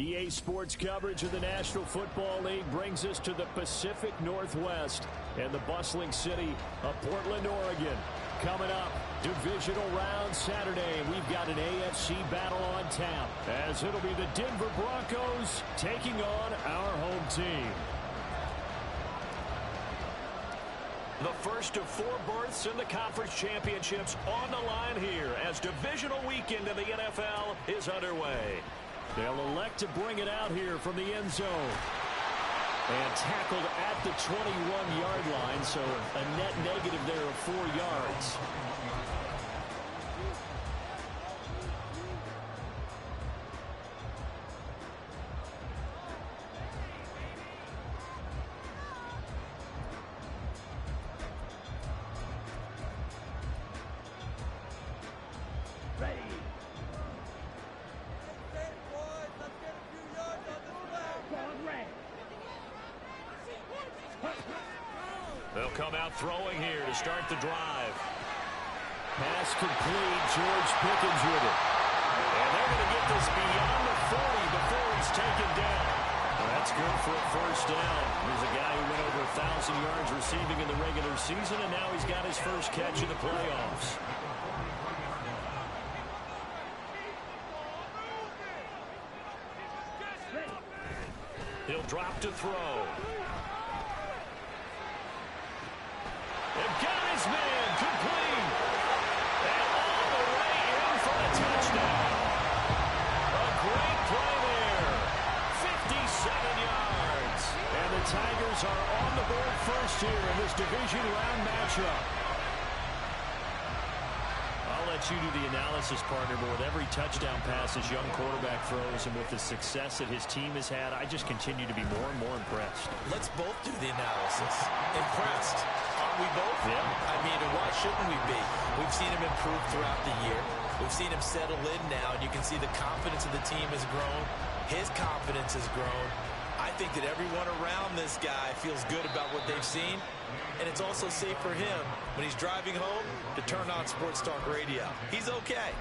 EA Sports coverage of the National Football League brings us to the Pacific Northwest and the bustling city of Portland, Oregon. Coming up, divisional round Saturday. We've got an AFC battle on tap, as it'll be the Denver Broncos taking on our home team. The first of 4 berths in the conference championships on the line here as divisional weekend in the NFL is underway. They'll elect to bring it out here from the end zone. And tackled at the 21-yard line, so a net negative there of 4 yards. They'll come out throwing here to start the drive. Pass complete. George Pickens with it. And they're going to get this beyond the 40 before he's taken down. Well, that's good for a first down. Here's a guy who went over 1,000 yards receiving in the regular season, and now he's got his first catch in the playoffs. He'll drop to throw. They've got his man complete. And all the way in for a touchdown. A great play there. 57 yards. And the Tigers are on the board first here in this division round matchup. I'll let you do the analysis, partner, but with every touchdown pass this young quarterback throws and with the success that his team has had, I just continue to be more and more impressed. Let's both do the analysis. Impressed. Aren't we both? Yeah. I mean, and why shouldn't we be? We've seen him improve throughout the year. We've seen him settle in now, and you can see the confidence of the team has grown. His confidence has grown. I think that everyone around this guy feels good about what they've seen, and it's also safe for him when he's driving home to turn on Sports Talk Radio. He's okay.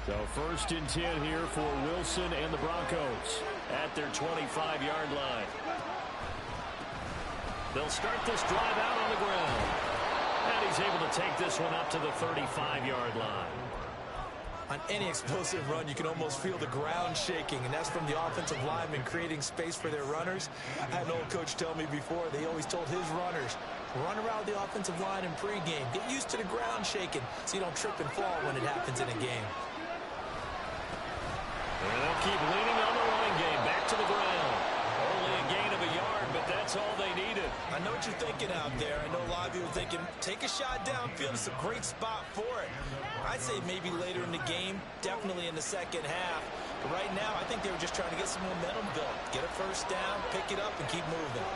So first and 10 here for Wilson and the Broncos at their 25-yard line. They'll start this drive out on the ground. And he's able to take this one up to the 35-yard line. On any explosive run, you can almost feel the ground shaking, and that's from the offensive linemen creating space for their runners. I had an old coach tell me before, they always told his runners, run around the offensive line in pregame. Get used to the ground shaking so you don't trip and fall when it happens in a game. And they'll keep leaning on the running game. Back to the ground. Only a gain of a yard, but that's all they needed. I know what you're thinking out there. I know a lot of you are thinking, take a shot downfield. It's a great spot for it. I'd say maybe later in the game, definitely in the second half. But right now, I think they were just trying to get some momentum built. Get a first down, pick it up, and keep moving.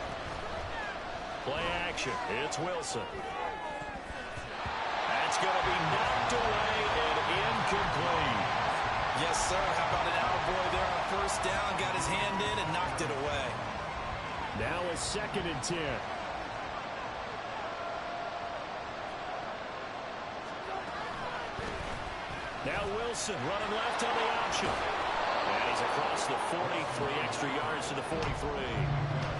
Play action. It's Wilson. That's going to be knocked away and incomplete. Yes, sir. How about an attaboy there on first down? Got his hand in and knocked it away. Now a 2nd and 10. Now Wilson running left on the option. And he's across the 40, 3 extra yards to the 43.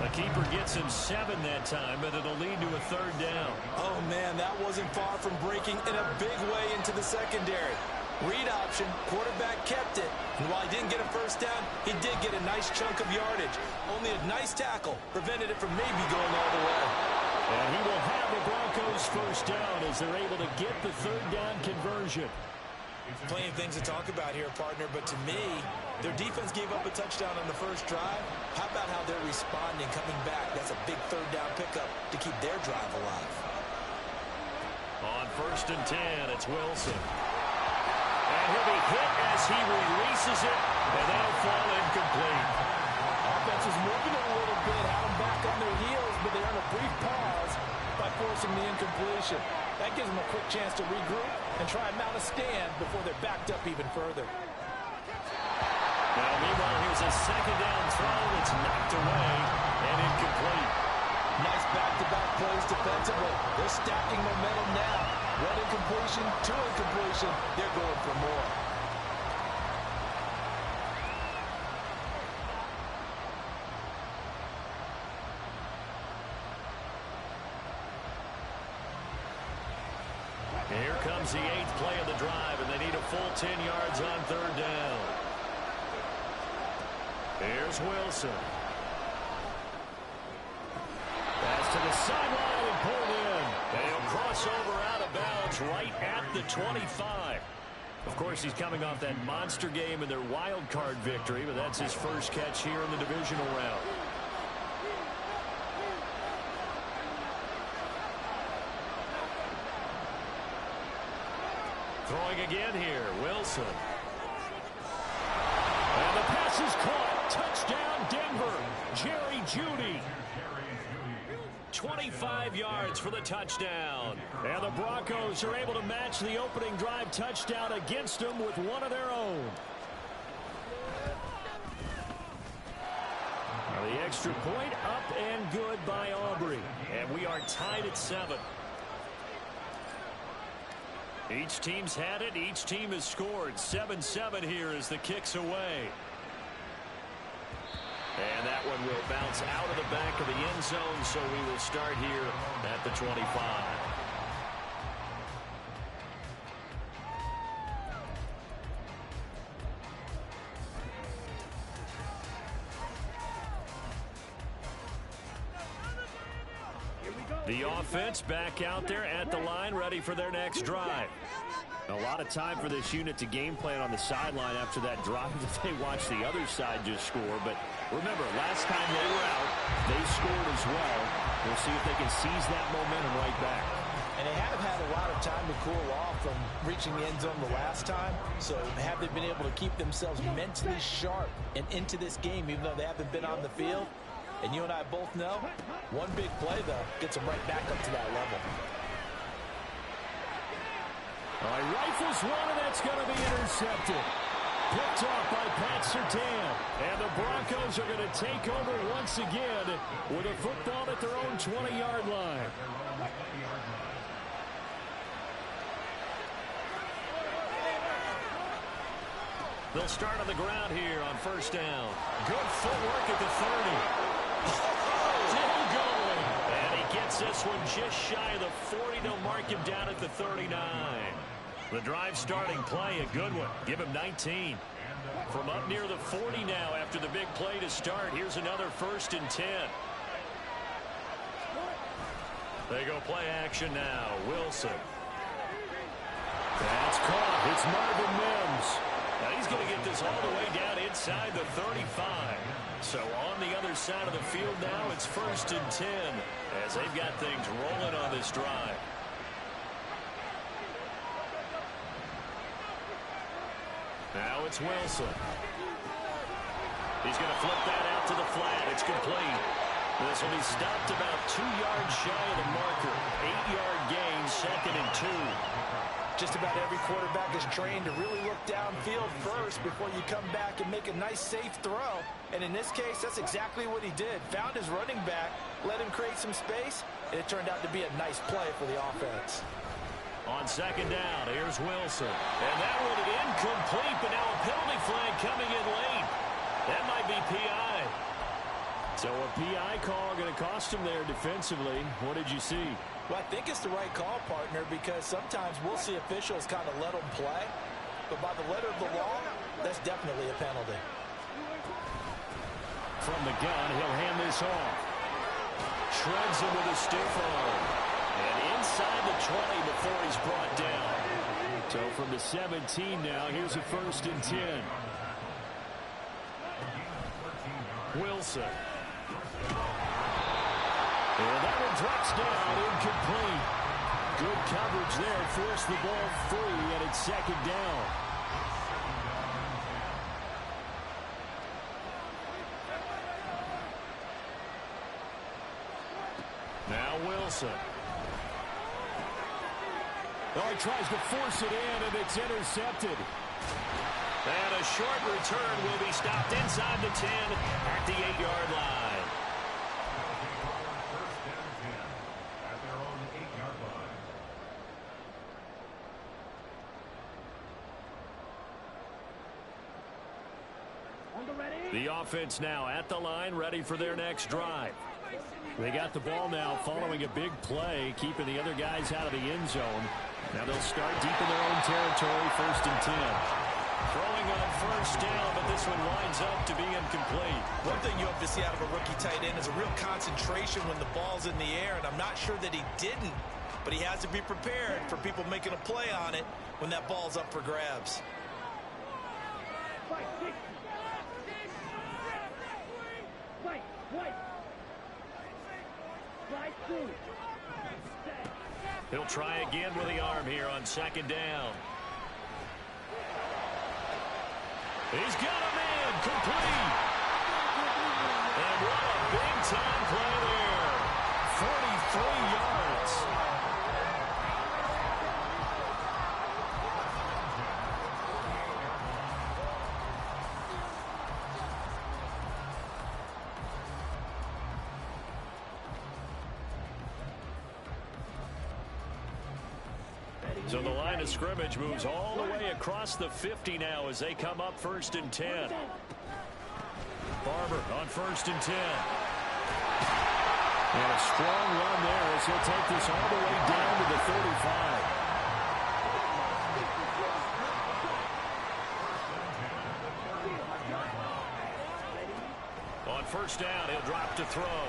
The keeper gets him 7 that time, but it'll lead to a 3rd down. Oh, man, that wasn't far from breaking in a big way into the secondary. Read option, quarterback kept it, and while he didn't get a first down, he did get a nice chunk of yardage. Only a nice tackle prevented it from maybe going all the way. And he will have the Broncos first down as they're able to get the 3rd down conversion. Plenty of things to talk about here, partner, but to me, their defense gave up a touchdown on the first drive. How about how they're responding, coming back? That's a big 3rd down pickup to keep their drive alive. On 1st and 10, it's Wilson. And he'll be hit as he releases it, and that'll fall incomplete. Offense is moving a little bit, had them back on their heels, but they're on a brief pause by forcing the incompletion. That gives them a quick chance to regroup and try and mount a stand before they're backed up even further. Now, meanwhile, here's a 2nd down throw that's knocked away and incomplete. Not plays defensively. They're stacking momentum now. One incompletion, two incompletion. They're going for more. Here comes the 8th play of the drive, and they need a full 10 yards on 3rd down. Here's Wilson. Pass to the sideline and pulled in. They'll cross over out of bounds right at the 25. Of course, he's coming off that monster game in their wild card victory, but that's his first catch here in the divisional round. Throwing again here, Wilson. And the pass is caught. Touchdown, Denver. Jerry Jeudy. 25 yards for the touchdown. And the Broncos are able to match the opening drive touchdown against them with one of their own. Now the extra point up and good by Aubrey. And we are tied at 7. Each team's had it. Each team has scored. 7-7 here as the kick's away. And that one will bounce out of the back of the end zone, so we will start here at the 25. The offense back out there at the line, ready for their next drive. A lot of time for this unit to game plan on the sideline after that drive that they watched the other side just score. But remember, last time they were out, they scored as well. We'll see if they can seize that momentum right back. And they haven't had a lot of time to cool off from reaching the end zone the last time. So have they been able to keep themselves mentally sharp and into this game, even though they haven't been on the field? And you and I both know, one big play, though, gets them right back up to that level. All right, rifles one, and that's going to be intercepted. Picked off by Pat Surtain. And the Broncos are going to take over once again with a football at their own 20-yard line. They'll start on the ground here on 1st down. Good footwork at the 30. Still going. And he gets this one just shy of the 40. They'll mark him down at the 39. The drive starting play, a good one. Give him 19. From up near the 40 now after the big play to start. Here's another 1st and 10. They go play action now. Wilson. That's caught. It's Marvin Mims. Now he's going to get this all the way down inside the 35. So on the other side of the field now, it's 1st and 10 as they've got things rolling on this drive. Now it's Wilson. He's going to flip that out to the flat. It's complete. This will be stopped about 2 yards shy of the marker. 8-yard gain, 2nd and 2. Just about every quarterback is trained to really look downfield first before you come back and make a nice, safe throw. And in this case, that's exactly what he did. Found his running back, let him create some space, and it turned out to be a nice play for the offense. On 2nd down, here's Wilson. And that one incomplete, but now a penalty flag coming in late. That might be PI. So a PI call going to cost him there defensively. What did you see? Well, I think it's the right call, partner, because sometimes we'll see officials kind of let them play. But by the letter of the law, that's definitely a penalty. From the gun, he'll hand this off. Shreds him with a stiff arm. And inside the 20 before he's brought down. So from the 17 now, here's a 1st and 10. Wilson. And that one drops down, incomplete. Good coverage there, forced the ball free, and it's 2nd down. Now Wilson. Oh, he tries to force it in, and it's intercepted. And a short return will be stopped inside the 10 at the 8-yard line. offense now at the line, ready for their next drive. They got the ball now following a big play, keeping the other guys out of the end zone. Now they'll start deep in their own territory, 1st and 10. Throwing on 1st down, but this one winds up to be incomplete. One thing you hope to see out of a rookie tight end is a real concentration when the ball's in the air, and I'm not sure that he didn't, but he has to be prepared for people making a play on it when that ball's up for grabs. He'll try again with the arm here on 2nd down. He's got a man complete. And what a big-time play there. 43 yards. So the line of scrimmage moves all the way across the 50 now as they come up 1st and 10. Barber on 1st and 10. And a strong run there as he'll take this all the way down to the 35. On 1st down, he'll drop to throw.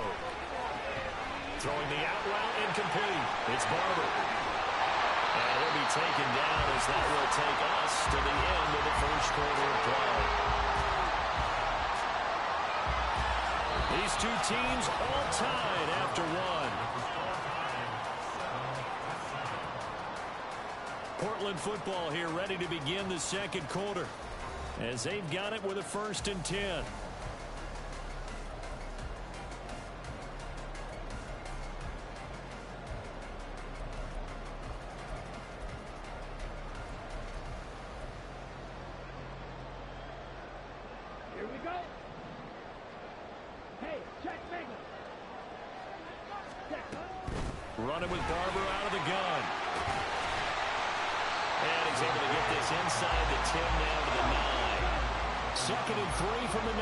Throwing the out route incomplete. It's Barber. And he'll be taken down as that will take us to the end of the 1st quarter of play. These two teams all tied after one. Portland football here ready to begin the 2nd quarter as they've got it with a 1st and 10. Running with Barber out of the gun. And he's able to get this inside the 10 now to the 9. 2nd and 3 from the 9.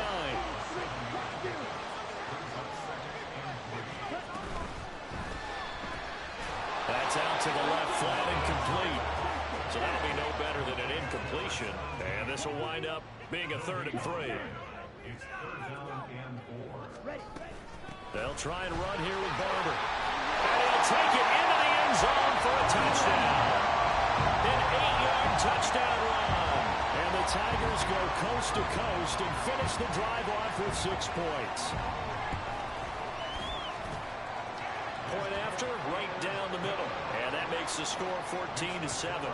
That's out to the left, flat incomplete. So that'll be no better than an incompletion. And this will wind up being a 3rd and 3. They'll try and run here with Barber. And he'll take it into the end zone for a touchdown. An 8-yard touchdown run. And the Tigers go coast to coast and finish the drive off with 6 points. Point after, right down the middle. And that makes the score 14-7.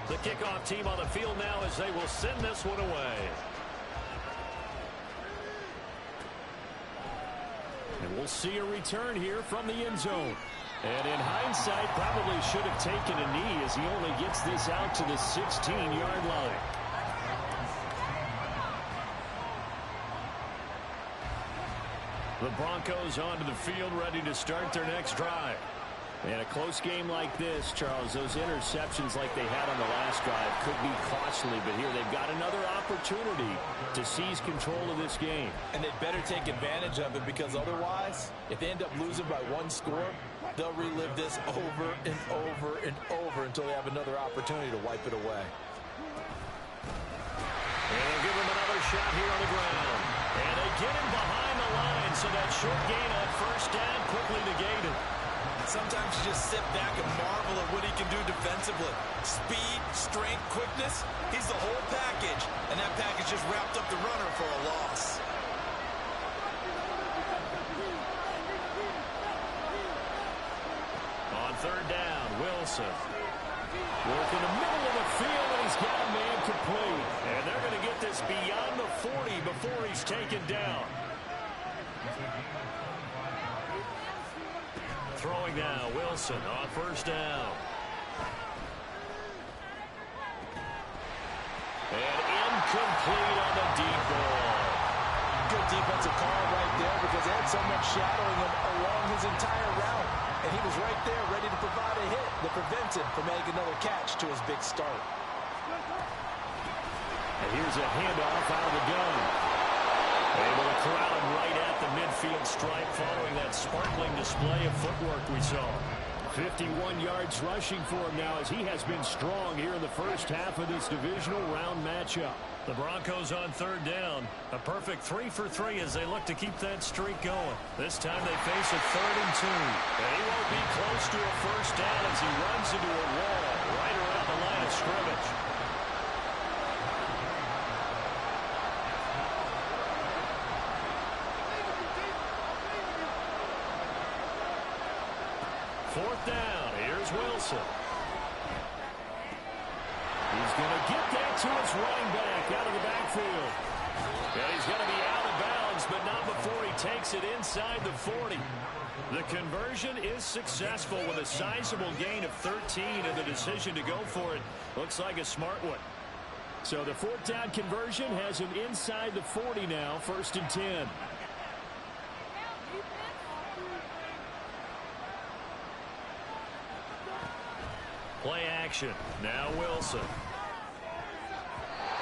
The kickoff team on the field now as they will send this one away. And we'll see a return here from the end zone. And in hindsight, probably should have taken a knee as he only gets this out to the 16-yard line. The Broncos onto the field ready to start their next drive. And a close game like this, Charles, those interceptions like they had on the last drive could be costly, but here they've got another opportunity to seize control of this game. And they'd better take advantage of it, because otherwise, if they end up losing by 1 score, they'll relive this over and over and over until they have another opportunity to wipe it away. And they'll give him another shot here on the ground. And they get him behind the line, so that short gain on 1st down quickly negated. Sometimes you just sit back and marvel at what he can do defensively. Speed, strength, quickness, he's the whole package. And that package just wrapped up the runner for a loss. On 3rd down, Wilson. Work in the middle of the field, and he's got a man complete. And they're going to get this beyond the 40 before he's taken down. Throwing now, Wilson on 1st down. And incomplete on the deep ball. Good defensive call right there, because they had someone shadowing him along his entire route. And he was right there ready to provide a hit that prevents him from making another catch to his big start. And here's a handoff out of the gun. Able to corral him right at the midfield stripe following that sparkling display of footwork we saw. 51 yards rushing for him now as he has been strong here in the first half of this divisional round matchup. The Broncos on third down. A perfect 3 for 3 as they look to keep that streak going. This time they face a 3rd and 2. And he won't be close to a first down as he runs into a wall right around the line of scrimmage. Fourth down. Here's Wilson. He's going to get that to his running back out of the backfield. And he's going to be out of bounds, but not before he takes it inside the 40. The conversion is successful with a sizable gain of 13, and the decision to go for it looks like a smart one. So the fourth down conversion has him inside the 40 now, 1st and 10. Play action. Now Wilson.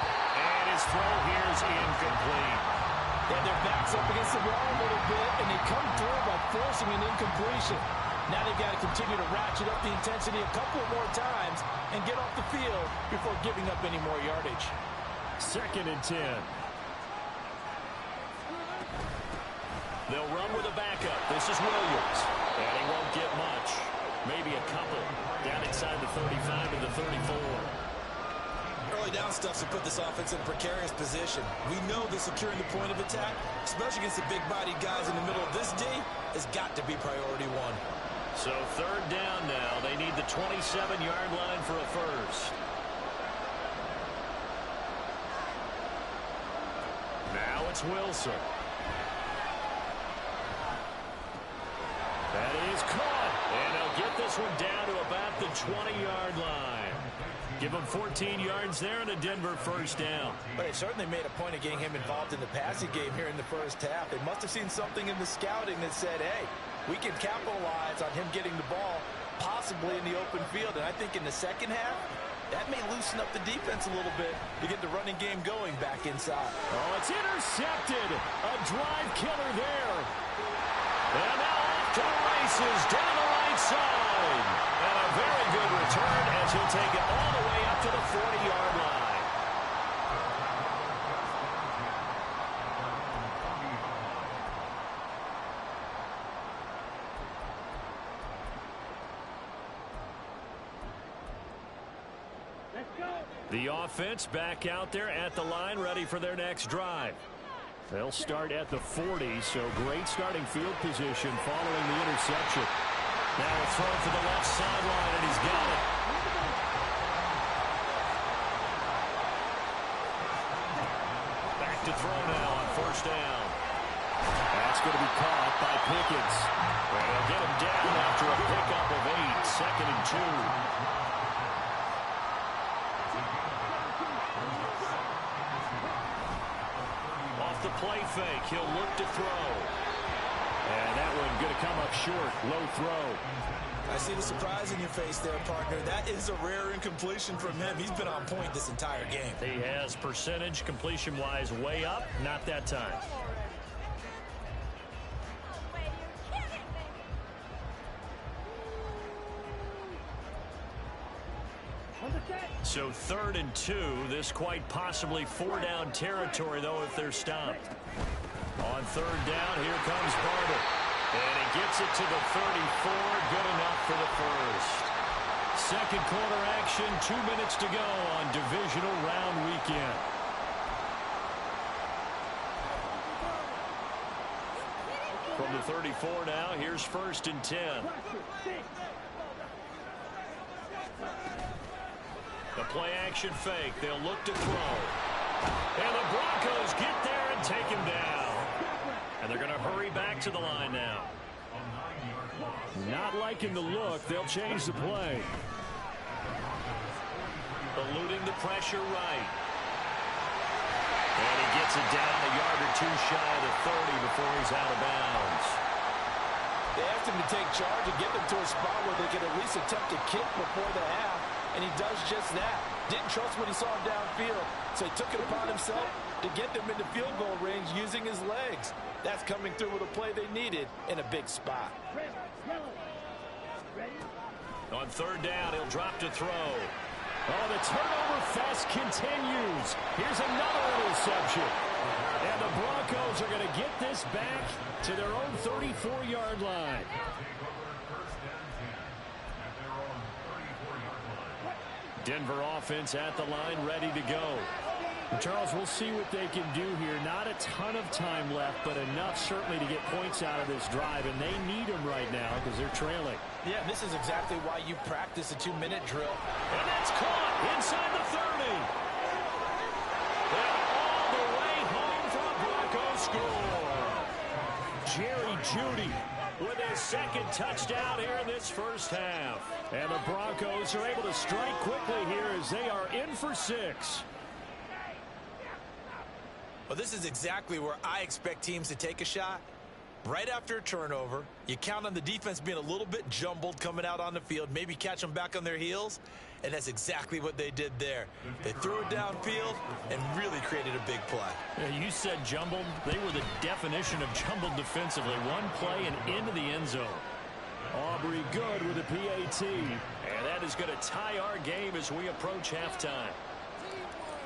And his throw here is incomplete. And their backs up against the wall a little bit, and they come through by forcing an incompletion. Now they've got to continue to ratchet up the intensity a couple more times and get off the field before giving up any more yardage. 2nd and 10. They'll run with a backup. This is Williams. And he won't get much. Maybe a couple. Down inside the 35 and the 34. Early down stuff to put this offense in a precarious position. We know that securing the point of attack, especially against the big-bodied guys in the middle of this D, has got to be priority one. So 3rd down now. They need the 27-yard line for a first. Now it's Wilson. That is caught. And they'll get this one down to about the 20-yard line. Give him 14 yards there and a Denver first down. But they certainly made a point of getting him involved in the passing game here in the first half. They must have seen something in the scouting that said, hey, we can capitalize on him getting the ball possibly in the open field. And I think in the second half, that may loosen up the defense a little bit to get the running game going back inside. Oh, it's intercepted. A drive killer there. And now off to the races down the right side. And a very good return as he'll take it all the way up to the 40-yard line. The offense back out there at the line, ready for their next drive. They'll start at the 40, so great starting field position following the interception. Now a throw for the left sideline, and he's got it. Back to throw now on 1st down. That's going to be caught by Pickens. And they'll get him down after a pickup of 8, 2nd and 2. The play fake. He'll look to throw. And that one going to come up short. Low throw. I see the surprise in your face there, partner. That is a rare incompletion from him. He's been on point this entire game. He has percentage completion-wise way up. Not that time. So 3rd and 2. This quite possibly 4-down territory, though, if they're stopped. On 3rd down, here comes Barber. And he gets it to the 34. Good enough for the first. 2nd quarter action. 2 minutes to go on divisional round weekend. From the 34 now, here's 1st and 10. The play action fake. They'll look to throw. And the Broncos get there and take him down. And they're going to hurry back to the line now. Not liking the look. They'll change the play. Eluding the pressure right. And he gets it down a yard or two shy of the 30 before he's out of bounds. They asked him to take charge and get them to a spot where they can at least attempt to kick before the half. And he does just that. Didn't trust what he saw downfield, so he took it upon himself to get them into field goal range using his legs. That's coming through with a play they needed in a big spot. On third down, he'll drop to throw. Oh, the turnover fest continues. Here's another interception. And the Broncos are going to get this back to their own 34-yard line. Denver offense at the line, ready to go. Charles, we'll see what they can do here. Not a ton of time left, but enough certainly to get points out of this drive, and they need them right now because they're trailing. Yeah, this is exactly why you practice a 2-minute drill. And that's caught inside the 30. And all the way home for a Broncos score. Jerry Jeudy with his second touchdown here in this first half. And the Broncos are able to strike quickly here as they are in for 6. Well, this is exactly where I expect teams to take a shot. Right after a turnover, you count on the defense being a little bit jumbled coming out on the field, maybe catch them back on their heels, and that's exactly what they did there. They threw it downfield and really created a big play. Yeah, you said jumbled. They were the definition of jumbled defensively. One play and into the end zone. Aubrey Good with a PAT. And that is going to tie our game as we approach halftime.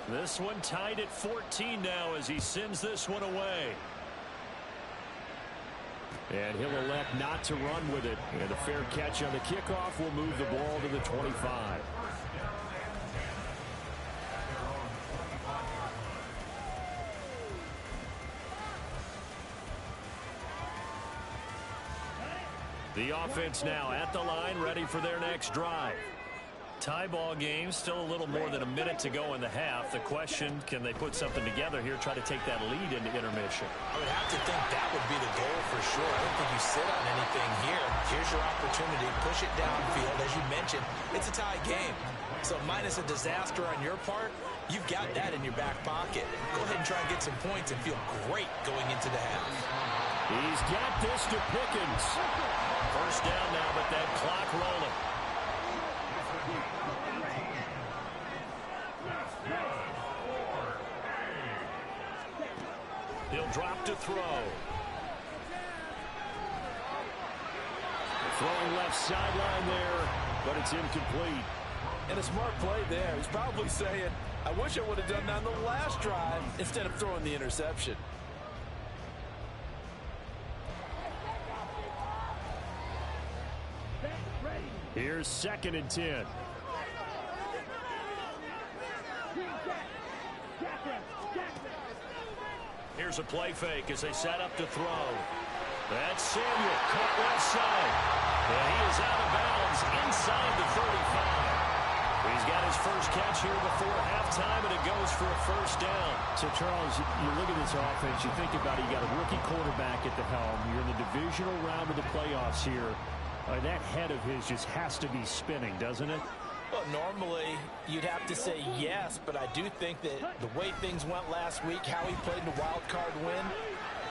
This one tied at 14 now as he sends this one away. And he'll elect not to run with it. And a fair catch on the kickoff will move the ball to the 25. The offense now at the line, ready for their next drive. Tie ball game, still a little more than a minute to go in the half. The question, can they put something together here, try to take that lead into intermission? I would have to think that would be the goal for sure. I don't think you sit on anything here. Here's your opportunity. Push it downfield. As you mentioned, it's a tie game. So minus a disaster on your part, you've got that in your back pocket. Go ahead and try and get some points and feel great going into the half. He's got this to Pickens. First down now, but that clock rolling. He'll drop to throw. Throwing left sideline there, but it's incomplete. And a smart play there. He's probably saying, I wish I would have done that on the last drive instead of throwing the interception. Here's 2nd and 10. Here's a play fake as they set up to throw. That's Samuel, caught left side. And he is out of bounds inside the 35. He's got his first catch here before halftime, and it goes for a first down. So, Charles, you look at this offense, you think about it, you got a rookie quarterback at the helm. You're in the divisional round of the playoffs here. That head of his just has to be spinning, doesn't it? Well, normally you'd have to say yes, but I do think that the way things went last week, how he played in the wild card win,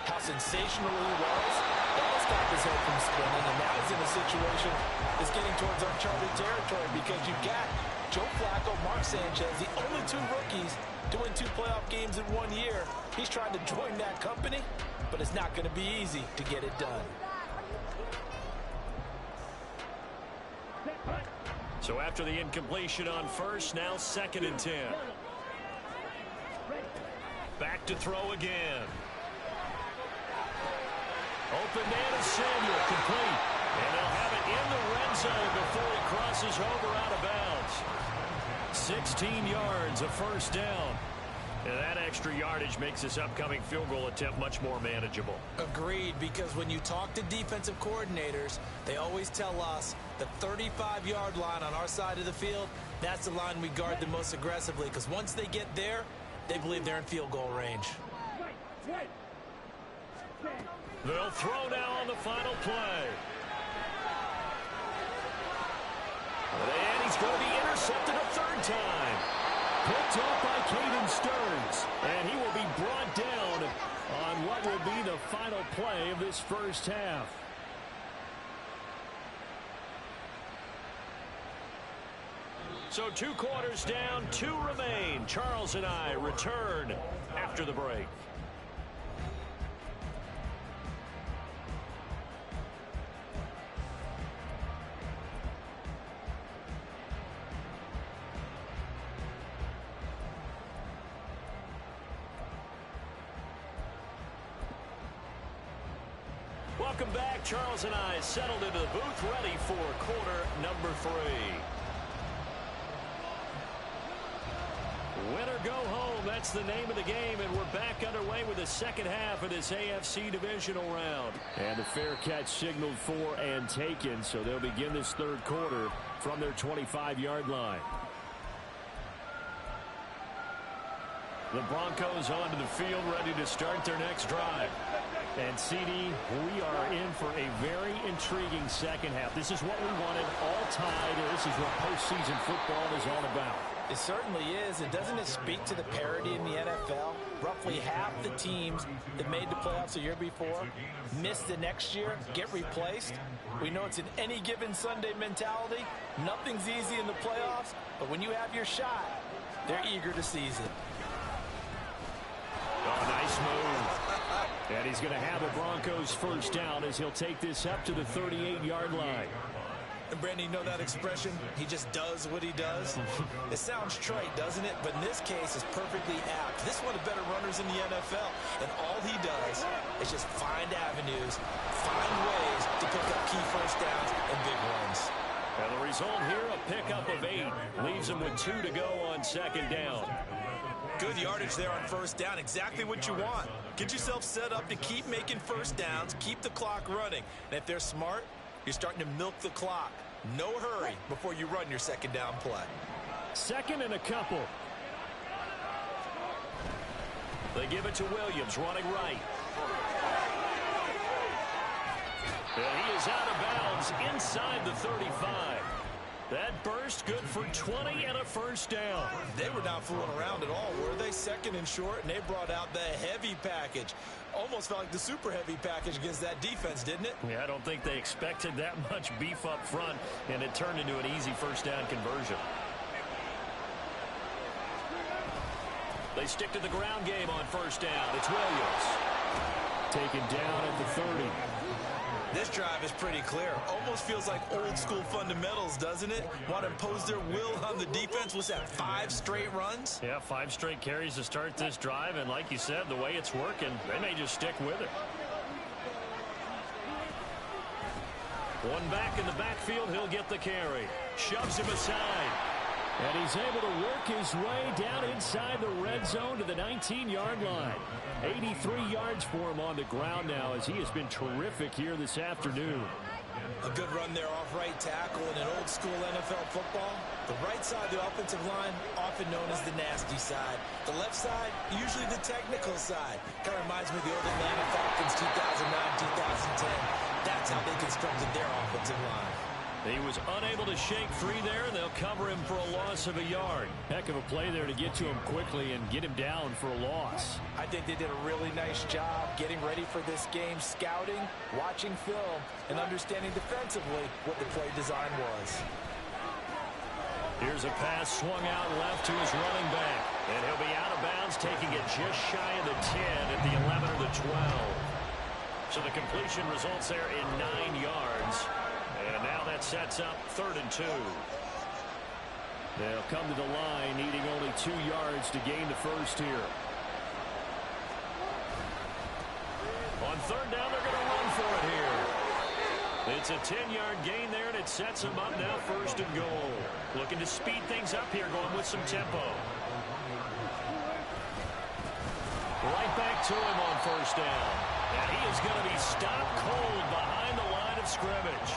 how sensational he was, that'll stop his head from spinning. And now he's in a situation that's getting towards uncharted territory because you've got Joe Flacco, Mark Sanchez, the only 2 rookies doing 2 playoff games in 1 year. He's trying to join that company, but it's not going to be easy to get it done. So after the incompletion on first, now 2nd and 10. Back to throw again. Open man is Samuel, complete. And they'll have it in the red zone before he crosses over out of bounds. 16 yards, a first down. And that extra yardage makes this upcoming field goal attempt much more manageable. Agreed, because when you talk to defensive coordinators, they always tell us the 35-yard line on our side of the field, that's the line we guard the most aggressively, because once they get there, they believe they're in field goal range. They'll throw now on the final play. And he's going to be intercepted a 3rd time. Picked up by Caden Stearns. And he will be brought down on what will be the final play of this first half. So 2 quarters down, 2 remain. Charles and I return after the break. Welcome back. Charles and I settled into the booth, ready for quarter number 3. Win or go home, that's the name of the game, and we're back underway with the second half of this AFC divisional round. And the fair catch signaled for and taken, so they'll begin this third quarter from their 25-yard line. The Broncos onto the field, ready to start their next drive. And, CD, we are in for a very intriguing second half. This is what we wanted, all tied. This is what postseason football is all about. It certainly is. And doesn't it speak to the parity in the NFL? Roughly half the teams that made the playoffs the year before miss the next year, get replaced. We know it's an any given Sunday mentality. Nothing's easy in the playoffs, but when you have your shot, they're eager to seize it. Oh, nice move. And he's going to have a Broncos first down as he'll take this up to the 38-yard line. And Brandon, you know that expression? He just does what he does. It sounds trite, doesn't it? But in this case, it's perfectly apt. This is one of the better runners in the NFL. And all he does is just find avenues, find ways to pick up key first downs and big runs. And the result here, a pickup of 8. Leaves him with 2 to go on second down. Good yardage there on first down. Exactly what you want. Get yourself set up to keep making first downs, keep the clock running. And if they're smart, you're starting to milk the clock. No hurry before you run your second down play. Second and a couple. They give it to Williams, running right. And he is out of bounds inside the 35. That burst good for 20 and a first down. They were not fooling around at all, were they? Second and short, and they brought out the heavy package. Almost felt like the super heavy package against that defense, didn't it? Yeah, I don't think they expected that much beef up front, and it turned into an easy first down conversion. They stick to the ground game on first down. It's Williams. Taken down at the 30. This drive is pretty clear. Almost feels like old school fundamentals, doesn't it? Want to impose their will on the defense. Was that 5 straight runs? Yeah, 5 straight carries to start this drive. And like you said, the way it's working, they may just stick with it. One back in the backfield, he'll get the carry. Shoves him aside. And he's able to work his way down inside the red zone to the 19-yard line. 83 yards for him on the ground now as he has been terrific here this afternoon. A good run there off right tackle in an old school NFL football. The right side of the offensive line, often known as the nasty side. The left side, usually the technical side. Kind of reminds me of the old Atlanta Falcons 2009-2010. That's how they constructed their offensive line. He was unable to shake free there, and they'll cover him for a loss of a yard. Heck of a play there to get to him quickly and get him down for a loss. I think they did a really nice job getting ready for this game, scouting, watching film, and understanding defensively what the play design was. Here's a pass swung out left to his running back. And he'll be out of bounds, taking it just shy of the 10 at the 11 or the 12. So the completion results there in 9 yards. And now that sets up 3rd and 2. They'll come to the line, needing only 2 yards to gain the first here. On 3rd down, they're going to run for it here. It's a 10-yard gain there, and it sets them up now 1st and goal. Looking to speed things up here, going with some tempo. Right back to him on 1st down. And he is going to be stopped cold behind the line of scrimmage.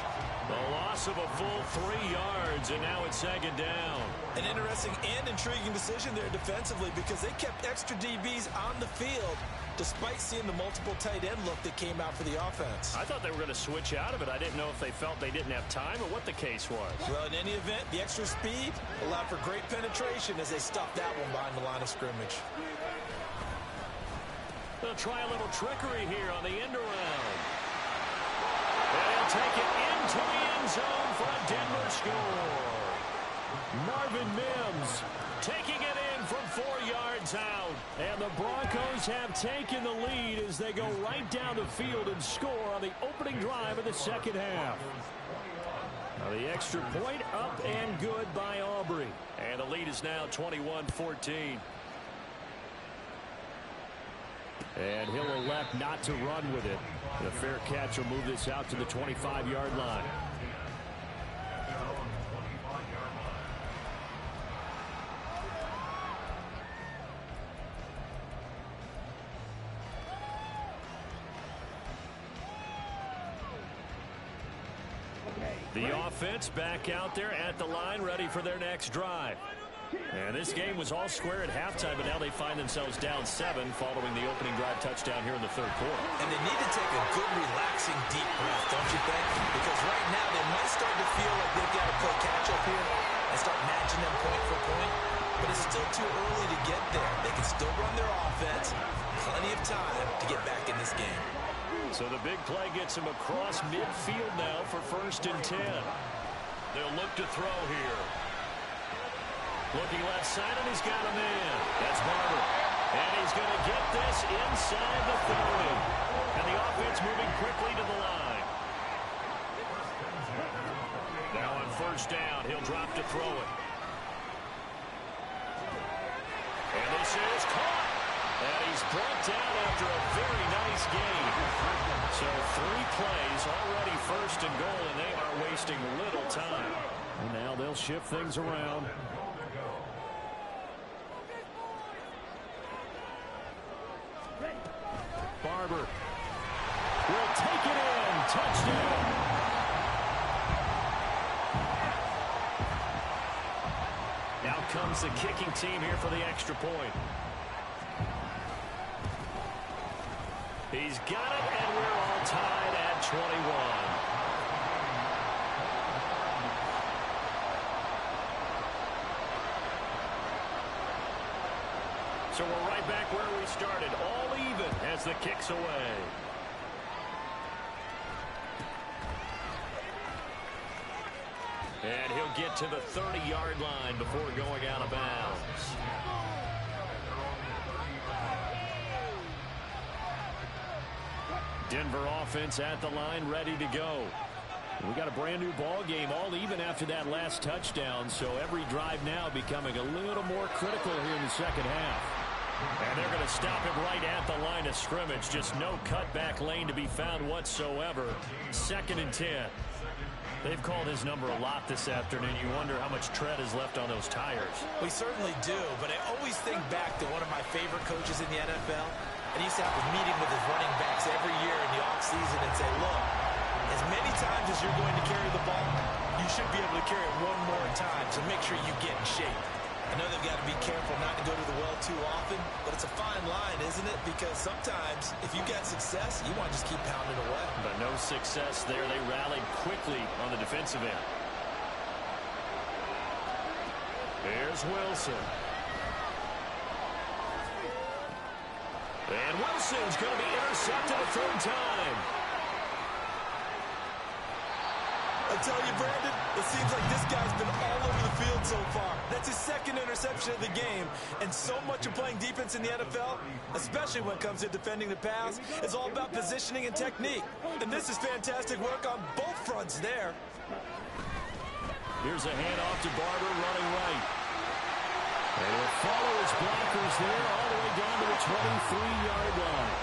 The loss of a full 3 yards, and now it's 2nd down. An interesting and intriguing decision there defensively because they kept extra DBs on the field despite seeing the multiple tight end look that came out for the offense. I thought they were going to switch out of it. I didn't know if they felt they didn't have time or what the case was. Well, in any event, the extra speed allowed for great penetration as they stuffed that one behind the line of scrimmage. They'll try a little trickery here on the end around. And he'll take it into the end zone for a Denver score. Marvin Mims taking it in from 4 yards out. And the Broncos have taken the lead as they go right down the field and score on the opening drive of the second half. Now the extra point up and good by Aubrey. And the lead is now 21-14. And he'll elect not to run with it. The fair catch will move this out to the 25-yard line. The offense back out there at the line, ready for their next drive. And this game was all square at halftime, but now they find themselves down 7 following the opening drive touchdown here in the third quarter. And they need to take a good, relaxing, deep breath, don't you think? Because right now they might start to feel like they've got to play catch-up here and start matching them point for point. But it's still too early to get there. They can still run their offense. Plenty of time to get back in this game. So the big play gets him across midfield now for 1st and 10. They'll look to throw here. Looking left side, and he's got a man. That's Barber. And he's going to get this inside the 30. And the offense moving quickly to the line. Now on 1st down, he'll drop to throw it. And this is caught. And he's brought down after a very nice game. So 3 plays already 1st and goal, and they are wasting little time. And now they'll shift things around. Barber will take it in. Touchdown. Now comes the kicking team here for the extra point. He's got it, and we're all tied at 21. So we're right back where we started, all even as the kick's away. And he'll get to the 30-yard line before going out of bounds. Denver offense at the line, ready to go. We got a brand new ball game, all even after that last touchdown, so every drive now becoming a little more critical here in the second half. And they're going to stop him right at the line of scrimmage. Just no cutback lane to be found whatsoever. 2nd and 10. They've called his number a lot this afternoon. You wonder how much tread is left on those tires. We certainly do, but I always think back to one of my favorite coaches in the NFL. And he used to have a meeting with his running backs every year in the offseason and say, look, as many times as you're going to carry the ball, you should be able to carry it one more time, so make sure you get in shape. I know they've got to be careful not to go to the well too often, but it's a fine line, isn't it? Because sometimes, if you get success, you want to just keep pounding away. But no success there. They rallied quickly on the defensive end. There's Wilson. And Wilson's going to be intercepted a 3rd time. I tell you, Brandon, it seems like this guy's been all over the field so far. That's his 2nd interception of the game. And so much of playing defense in the NFL, especially when it comes to defending the pass, is all about positioning and technique. And this is fantastic work on both fronts there. Here's a handoff to Barber running right. And he'll follow his blockers there all the way down to the 23-yard line.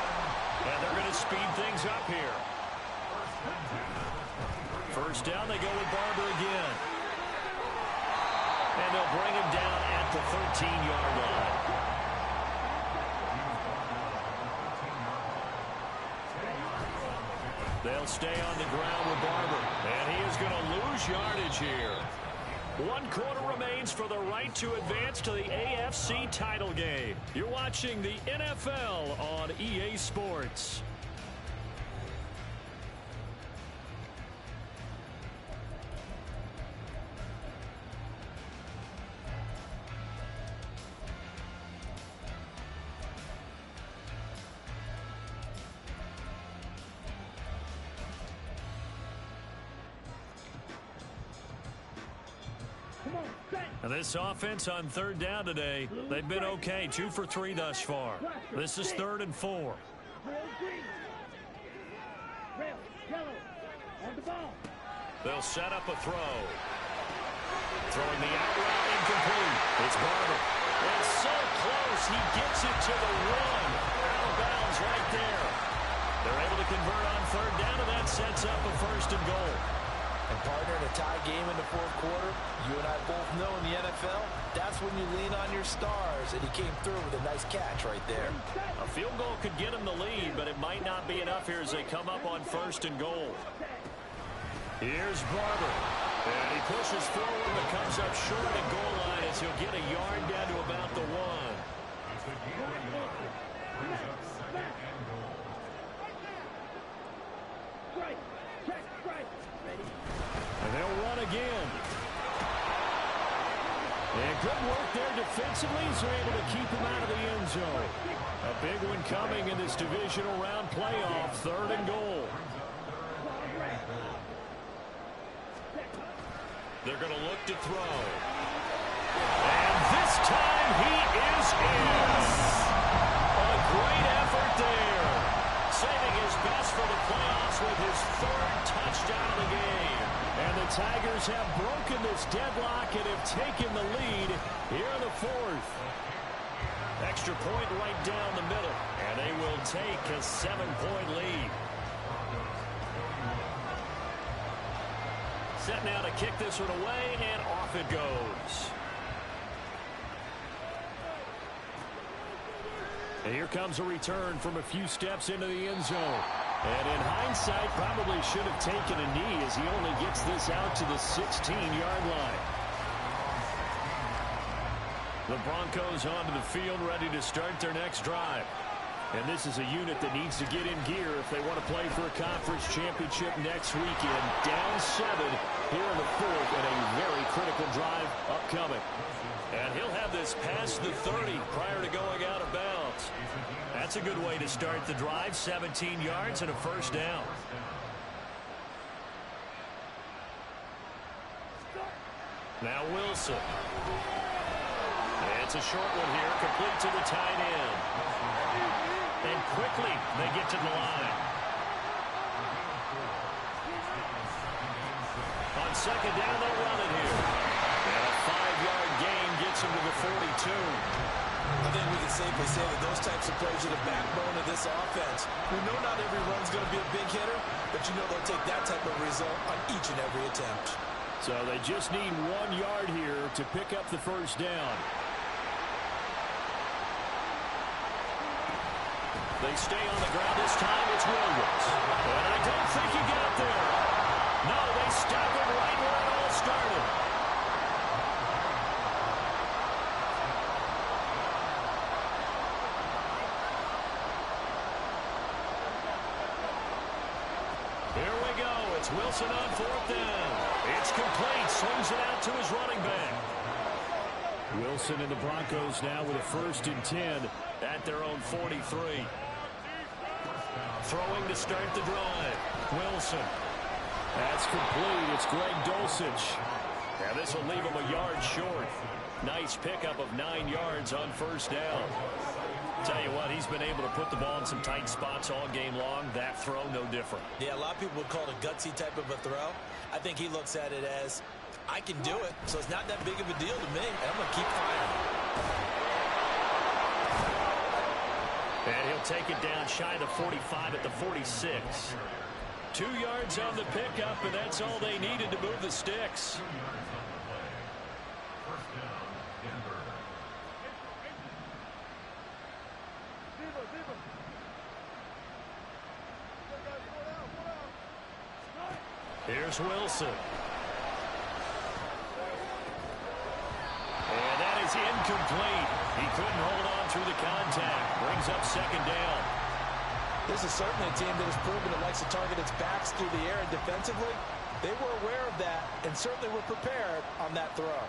And they're going to speed things up here. 1st down, they go with Barber again. And they'll bring him down at the 13-yard line. They'll stay on the ground with Barber. And he is going to lose yardage here. 1 quarter remains for the right to advance to the AFC title game. You're watching the NFL on EA Sports. Come on, back. And this offense on third down today, they've been okay. 2 for 3 thus far. This is 3rd and 4. They'll set up a throw. Throwing the out route incomplete. It's Barber. It's so close. He gets it to the 1. Out of bounds right there. They're able to convert on third down, and that sets up a 1st and goal. And partner, in a tie game in the 4th quarter, you and I both know in the NFL, that's when you lean on your stars, and he came through with a nice catch right there. A field goal could get him the lead, but it might not be enough here as they come up on 1st and goal. Here's Barber. And he pushes forward but comes up short at goal line as he'll get a yard down to about the 1. And they'll run again. And good work there defensively as they're able to keep him out of the end zone. A big one coming in this divisional round playoff, 3rd and goal. They're going to look to throw. And this time he is in. A great effort there. Saving his best for the playoffs with his 3rd touchdown of the game. And the Tigers have broken this deadlock and have taken the lead here in the 4th. Extra point right down the middle. And they will take a 7-point lead. Set now to kick this one away, and off it goes. And here comes a return from a few steps into the end zone. And in hindsight, probably should have taken a knee as he only gets this out to the 16-yard line. The Broncos onto the field, ready to start their next drive. And this is a unit that needs to get in gear if they want to play for a conference championship next weekend. Down 7 here in the 4th, and a very critical drive upcoming. And he'll have this past the 30 prior to going out of bounds. That's a good way to start the drive. 17 yards and a 1st down. Now Wilson. It's a short one here, complete to the tight end. And quickly, they get to the line. On 2nd down, they'll run it here. And a 5-yard gain gets them to the 42. I think we can safely say that those types of plays are the backbone of this offense. We know not every run's going to be a big hitter, but you know they'll take that type of result on each and every attempt. So they just need 1 yard here to pick up the 1st down. They stay on the ground this time. It's Williams. And I don't think he got there. No, they stop him right where it all started. Here we go. It's Wilson on 4th down. It's complete. Swings it out to his running back. Wilson and the Broncos now with a 1st and 10 at their own 43. Throwing to start the drive. Wilson. That's complete. It's Greg Dulcich. And this will leave him a yard short. Nice pickup of 9 yards on 1st down. Tell you what, he's been able to put the ball in some tight spots all game long. That throw, no different. Yeah, a lot of people would call it a gutsy type of a throw. I think he looks at it as, I can do it, so it's not that big of a deal to me, and I'm going to keep firing. And he'll take it down shy of the 45 at the 46. 2 yards on the pickup, and that's all they needed to move the sticks. Here's Wilson. And that is incomplete. He couldn't hold on through the contact. Brings up 2nd down. This is certainly a team that has proven it likes to target its backs through the air, and defensively, they were aware of that and certainly were prepared on that throw.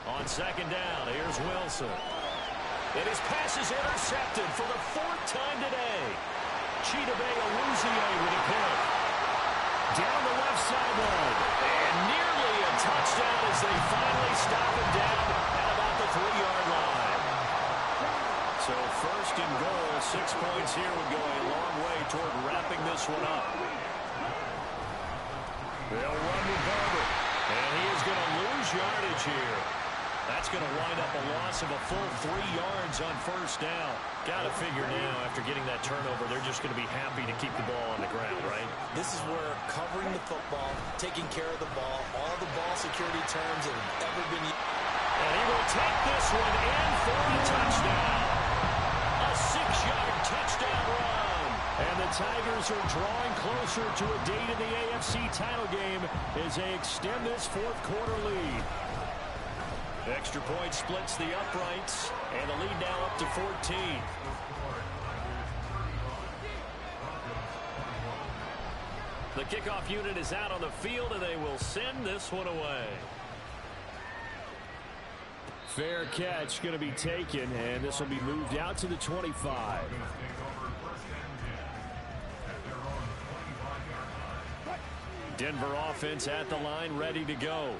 On 2nd down, here's Wilson. And his pass is intercepted for the 4th time today. Chidobe Awuzie with a pick. Down the left sideline. And nearly a touchdown as they finally stop him down at about the 3-yard line. So first and goal, 6 points here would go a long way toward wrapping this one up. They'll run with Barber. And he is going to lose yardage here. That's going to wind up a loss of a full 3 yards on first down. Got to figure now, after getting that turnover, they're just going to be happy to keep the ball on the ground, right? This is where covering the football, taking care of the ball, all the ball security terms that have ever been used. And he will take this one in for a touchdown. A 6-yard touchdown run. And the Tigers are drawing closer to a date in the AFC title game as they extend this fourth-quarter lead. Extra point splits the uprights, and the lead now up to 14. The kickoff unit is out on the field, and they will send this one away. Fair catch going to be taken, and this will be moved out to the 25. Denver offense at the line, ready to go.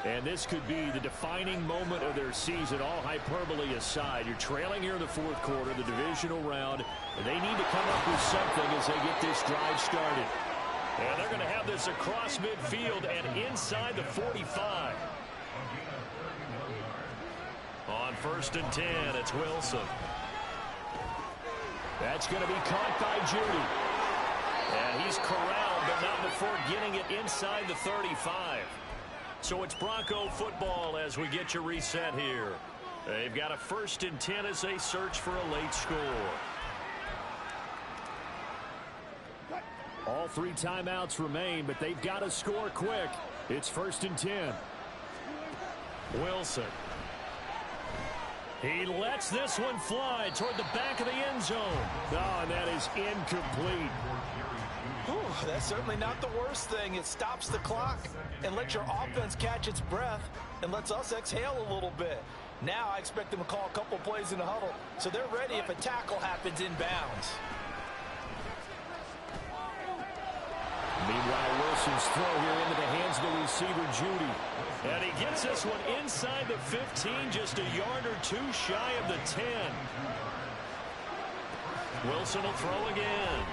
And this could be the defining moment of their season, all hyperbole aside. You're trailing here in the fourth quarter, the divisional round, and they need to come up with something as they get this drive started. And they're going to have this across midfield and inside the 45. On first and 10, it's Wilson. That's going to be caught by Judy. And he's corralled, but not before getting it inside the 35. So it's Bronco football as we get you reset here. They've got a first and 10 as they search for a late score. All 3 timeouts remain, but they've got to score quick. It's first and 10. Wilson. He lets this one fly toward the back of the end zone. Oh, and that is incomplete. Whew, that's certainly not the worst thing. It stops the clock and lets your offense catch its breath and lets us exhale a little bit. Now I expect them to call a couple plays in the huddle, so they're ready if a tackle happens inbounds. Meanwhile, Wilson's throw here into the hands of the receiver, Judy. And he gets this one inside the 15, just a yard or 2 shy of the 10. Wilson will throw again.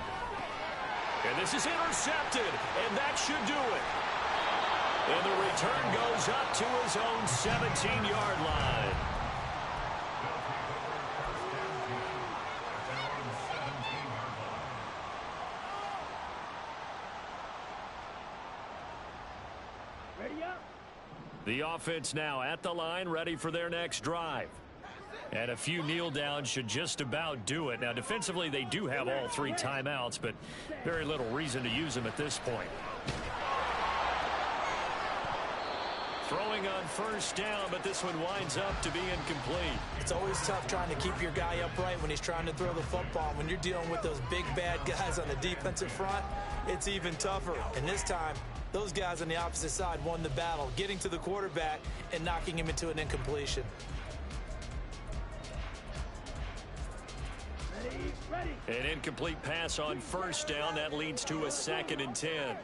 And this is intercepted, and that should do it. And the return goes up to his own 17-yard line. The offense now at the line, ready for their next drive. And a few kneel downs should just about do it. Now, defensively, they do have all 3 timeouts, but very little reason to use them at this point. Throwing on first down, but this one winds up to be incomplete. It's always tough trying to keep your guy upright when he's trying to throw the football. When you're dealing with those big, bad guys on the defensive front, it's even tougher. And this time, those guys on the opposite side won the battle, getting to the quarterback and knocking him into an incompletion. An incomplete pass on first down. That leads to a 2nd and 10.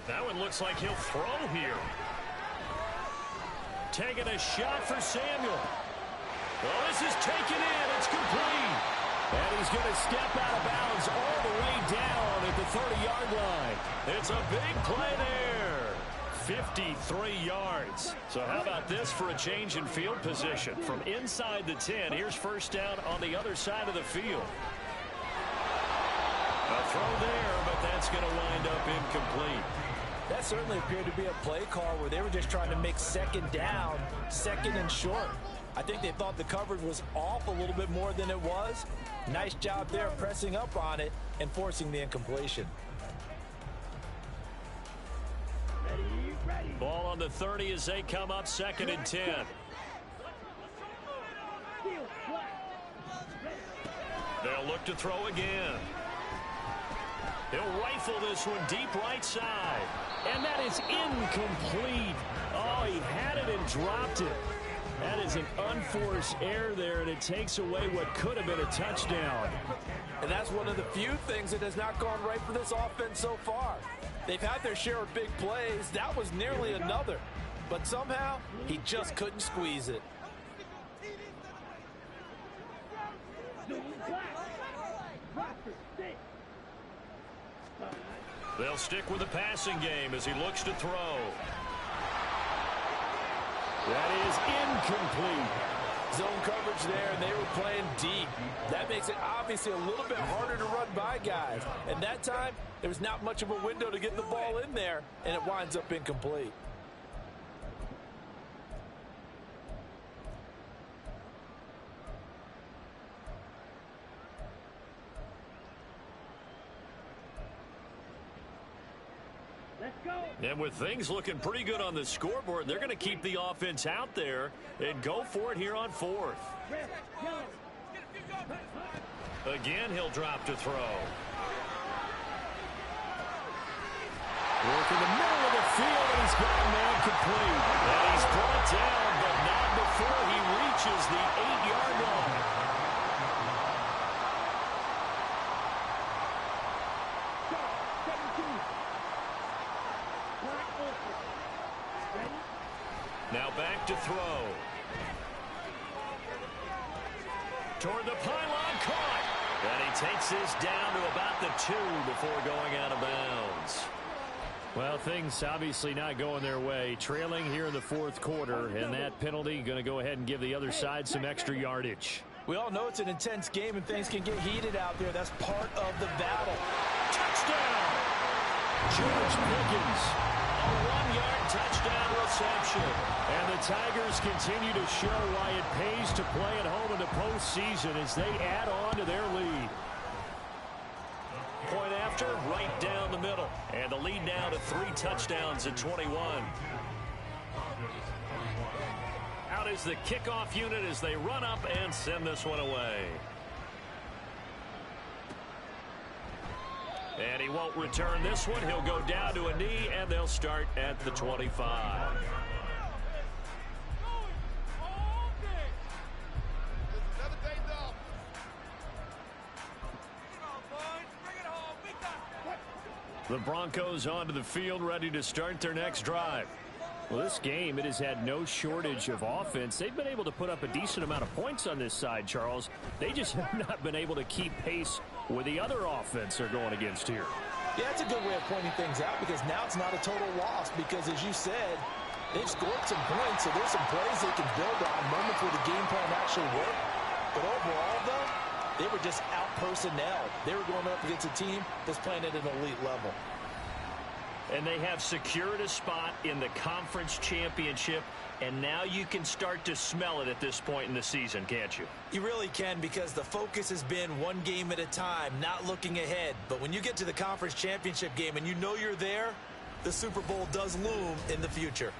That one looks like he'll throw here. Taking a shot for Samuel. Well, this is taken in. It's complete. And he's going to step out of bounds all the way down at the 30-yard line. It's a big play there. 53 yards. So how about this for a change in field position? From inside the 10, here's first down on the other side of the field. A throw there, but that's going to wind up incomplete. That certainly appeared to be a play call where they were just trying to make second down, second and short. I think they thought the coverage was off a little bit more than it was. Nice job there pressing up on it and forcing the incompletion. Ball on the 30 as they come up 2nd and 10. They'll look to throw again. He'll rifle this one deep right side. And that is incomplete. Oh, he had it and dropped it. That is an unforced error there, and it takes away what could have been a touchdown. And that's one of the few things that has not gone right for this offense so far. They've had their share of big plays. That was nearly another. But somehow, he just couldn't squeeze it. They'll stick with the passing game as he looks to throw. That is incomplete. Zone coverage there, and they were playing deep. That makes it obviously a little bit harder to run by guys. And that time, there was not much of a window to get the ball in there, and it winds up incomplete. And with things looking pretty good on the scoreboard, they're going to keep the offense out there and go for it here on fourth. Again, he'll drop to throw. Work in the middle of the field, and he's got a man complete. And he's brought down, but not before he reaches the 8-yard line. Now back to throw. Toward the pylon, caught. And he takes this down to about the 2 before going out of bounds. Well, things obviously not going their way. Trailing here in the fourth quarter, and that penalty going to go ahead and give the other side some extra yardage. We all know it's an intense game, and things can get heated out there. That's part of the battle. Touchdown! George Pickens. A 1-yard touchdown reception. And the Tigers continue to show why it pays to play at home in the postseason as they add on to their lead. Point after, right down the middle. And the lead now to 3 touchdowns at 21. Out is the kickoff unit as they run up and send this one away. And he won't return this one. He'll go down to a knee, and they'll start at the 25. The Broncos onto the field, ready to start their next drive. Well, this game, it has had no shortage of offense. They've been able to put up a decent amount of points on this side, Charles. They just have not been able to keep pace with the other offense they're going against here. Yeah, that's a good way of pointing things out because now it's not a total loss because, as you said, they've scored some points, so there's some plays they can build on, moments where the game plan actually worked. But overall, though, they were just out-personnel. They were going up against a team that's playing at an elite level. And they have secured a spot in the conference championship, and now you can start to smell it at this point in the season, can't you? You really can, because the focus has been one game at a time, not looking ahead. But when you get to the conference championship game and you know you're there, the Super Bowl does loom in the future.